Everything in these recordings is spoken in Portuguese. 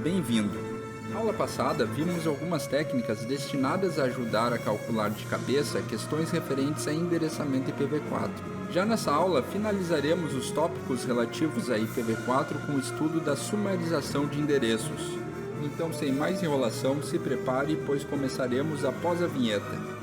bem-vindo! Na aula passada, vimos algumas técnicas destinadas a ajudar a calcular de cabeça questões referentes a endereçamento IPv4. Já nessa aula, finalizaremos os tópicos relativos a IPv4 com o estudo da sumarização de endereços. Então, sem mais enrolação, se prepare, pois começaremos após a vinheta.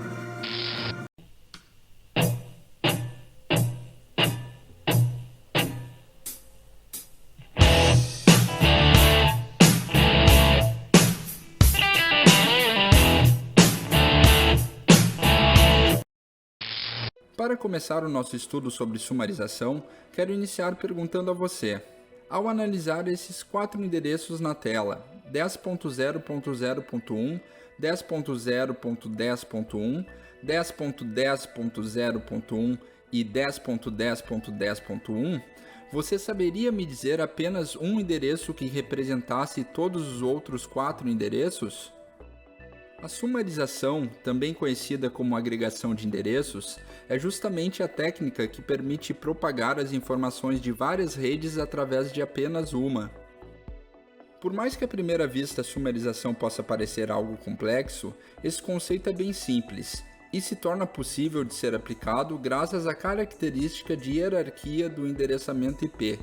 Para começar o nosso estudo sobre sumarização, quero iniciar perguntando a você: ao analisar esses 4 endereços na tela, 10.0.0.1, 10.0.10.1, 10.10.0.1 e 10.10.10.1, você saberia me dizer apenas um endereço que representasse todos os outros 4 endereços? A sumarização, também conhecida como agregação de endereços, é justamente a técnica que permite propagar as informações de várias redes através de apenas uma. Por mais que à primeira vista a sumarização possa parecer algo complexo, esse conceito é bem simples e se torna possível de ser aplicado graças à característica de hierarquia do endereçamento IP.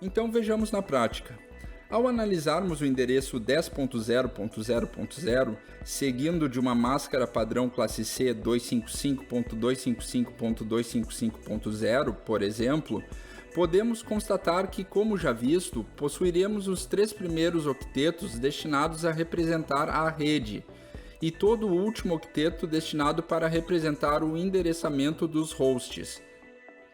Então vejamos na prática. Ao analisarmos o endereço 10.0.0.0, seguindo de uma máscara padrão classe C 255.255.255.0, por exemplo, podemos constatar que, como já visto, possuiremos os 3 primeiros octetos destinados a representar a rede, e todo o último octeto destinado para representar o endereçamento dos hosts.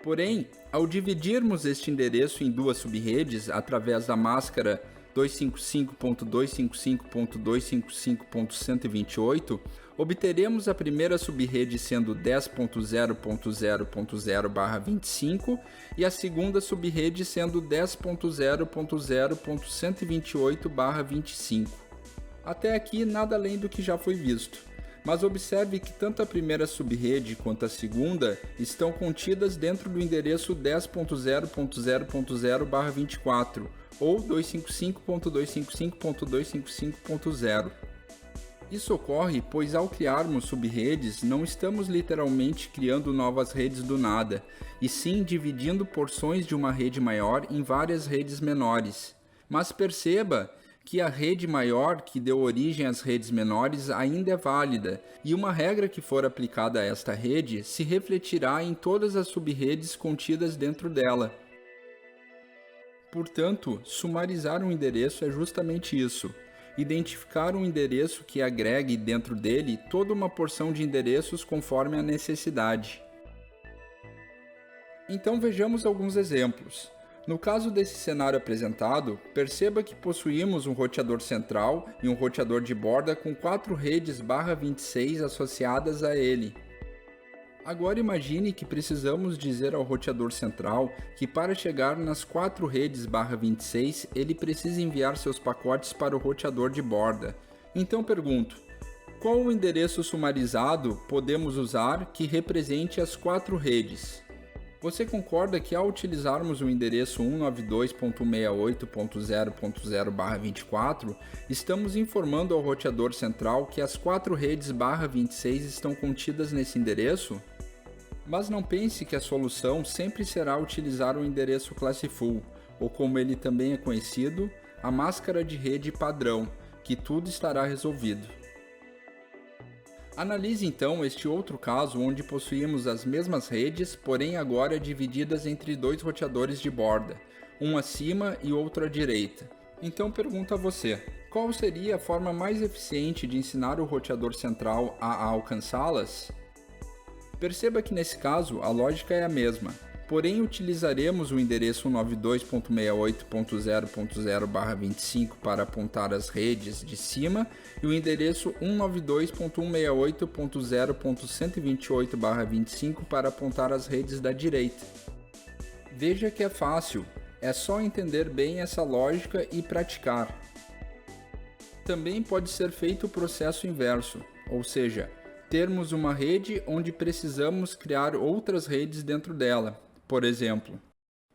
Porém, ao dividirmos este endereço em 2 subredes através da máscara 255.255.255.128, obteremos a primeira subrede sendo 10.0.0.0/25 e a segunda subrede sendo 10.0.0.128/25. Até aqui nada além do que já foi visto. Mas observe que tanto a primeira subrede quanto a segunda estão contidas dentro do endereço 10.0.0.0/24, ou 255.255.255.0. Isso ocorre pois ao criarmos subredes não estamos literalmente criando novas redes do nada, e sim dividindo porções de uma rede maior em várias redes menores. Mas perceba que a rede maior que deu origem às redes menores ainda é válida, e uma regra que for aplicada a esta rede se refletirá em todas as subredes contidas dentro dela. Portanto, sumarizar um endereço é justamente isso: identificar um endereço que agregue dentro dele toda uma porção de endereços conforme a necessidade. Então vejamos alguns exemplos. No caso desse cenário apresentado, perceba que possuímos um roteador central e um roteador de borda com 4 redes /26 associadas a ele. Agora imagine que precisamos dizer ao roteador central que para chegar nas 4 redes /26 ele precisa enviar seus pacotes para o roteador de borda. Então pergunto: qual o endereço sumarizado podemos usar que represente as 4 redes? Você concorda que ao utilizarmos o endereço 192.168.0.0/24, estamos informando ao roteador central que as 4 redes /26 estão contidas nesse endereço? Mas não pense que a solução sempre será utilizar o endereço classe full, ou como ele também é conhecido, a máscara de rede padrão, que tudo estará resolvido. Analise então este outro caso onde possuímos as mesmas redes, porém agora divididas entre 2 roteadores de borda, um acima e outro à direita. Então pergunto a você: qual seria a forma mais eficiente de ensinar o roteador central a alcançá-las? Perceba que nesse caso a lógica é a mesma, porém utilizaremos o endereço 192.168.0.0/25 para apontar as redes de cima e o endereço 192.168.0.128/25 para apontar as redes da direita. Veja que é fácil, é só entender bem essa lógica e praticar. Também pode ser feito o processo inverso, ou seja, termos uma rede onde precisamos criar outras redes dentro dela. Por exemplo,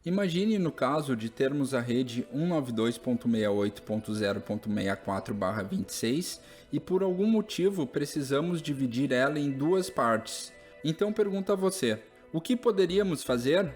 Imagine no caso de termos a rede 192.68.0.64/26 e por algum motivo precisamos dividir ela em duas partes. Então pergunto a você, o que poderíamos fazer?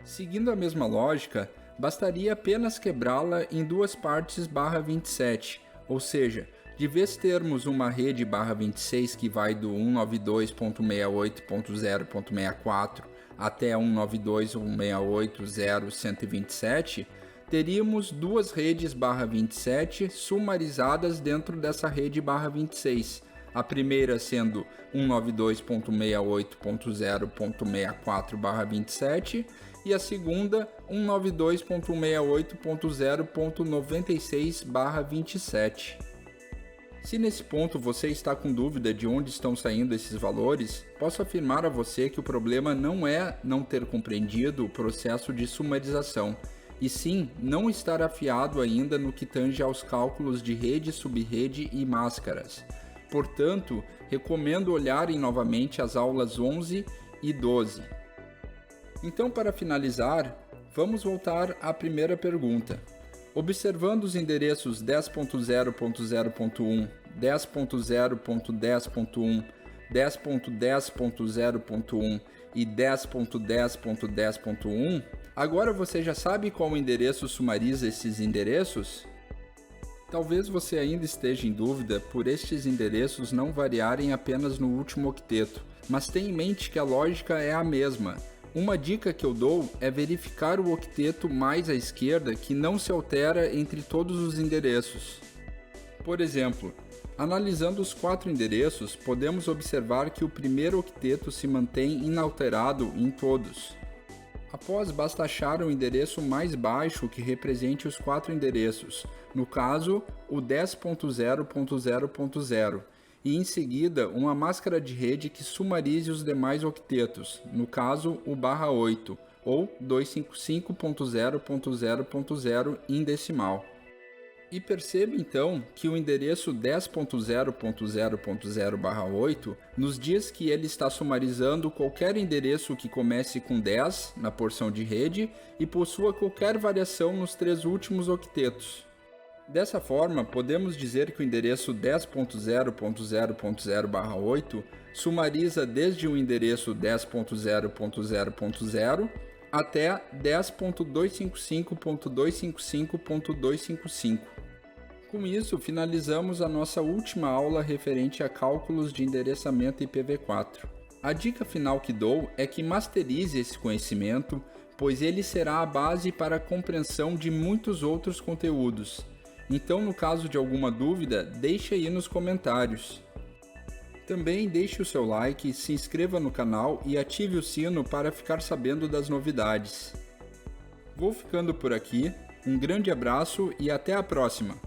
Seguindo a mesma lógica, bastaria apenas quebrá-la em duas partes /27, ou seja, de vez termos uma rede /26 que vai do 192.68.0.64 até 192.168.0.127, teríamos duas redes /27 sumarizadas dentro dessa rede /26, a primeira sendo 192.68.0.64/27 e a segunda 192.68.0.96/27. Se nesse ponto você está com dúvida de onde estão saindo esses valores, posso afirmar a você que o problema não é não ter compreendido o processo de sumarização, e sim não estar afiado ainda no que tange aos cálculos de rede, subrede e máscaras. Portanto, recomendo olharem novamente as aulas 11 e 12. Então, para finalizar, vamos voltar à primeira pergunta. Observando os endereços 10.0.0.1, 10.0.10.1, 10.10.0.1 e 10.10.10.1, agora você já sabe qual endereço sumariza esses endereços? Talvez você ainda esteja em dúvida por estes endereços não variarem apenas no último octeto, mas tenha em mente que a lógica é a mesma. Uma dica que eu dou é verificar o octeto mais à esquerda que não se altera entre todos os endereços. Por exemplo, analisando os 4 endereços, podemos observar que o primeiro octeto se mantém inalterado em todos. Após, basta achar o endereço mais baixo que represente os 4 endereços, no caso, o 10.0.0.0, e em seguida uma máscara de rede que sumarize os demais octetos, no caso o /8, ou 255.0.0.0 em decimal. E perceba então que o endereço 10.0.0.0/8 nos diz que ele está sumarizando qualquer endereço que comece com 10 na porção de rede e possua qualquer variação nos 3 últimos octetos. Dessa forma, podemos dizer que o endereço 10.0.0.0/8 sumariza desde o endereço 10.0.0.0.0 até 10.255.255.255. Com isso, finalizamos a nossa última aula referente a cálculos de endereçamento IPv4. A dica final que dou é que masterize esse conhecimento, pois ele será a base para a compreensão de muitos outros conteúdos. Então, no caso de alguma dúvida, deixe aí nos comentários. Também deixe o seu like, se inscreva no canal e ative o sino para ficar sabendo das novidades. Vou ficando por aqui, um grande abraço e até a próxima!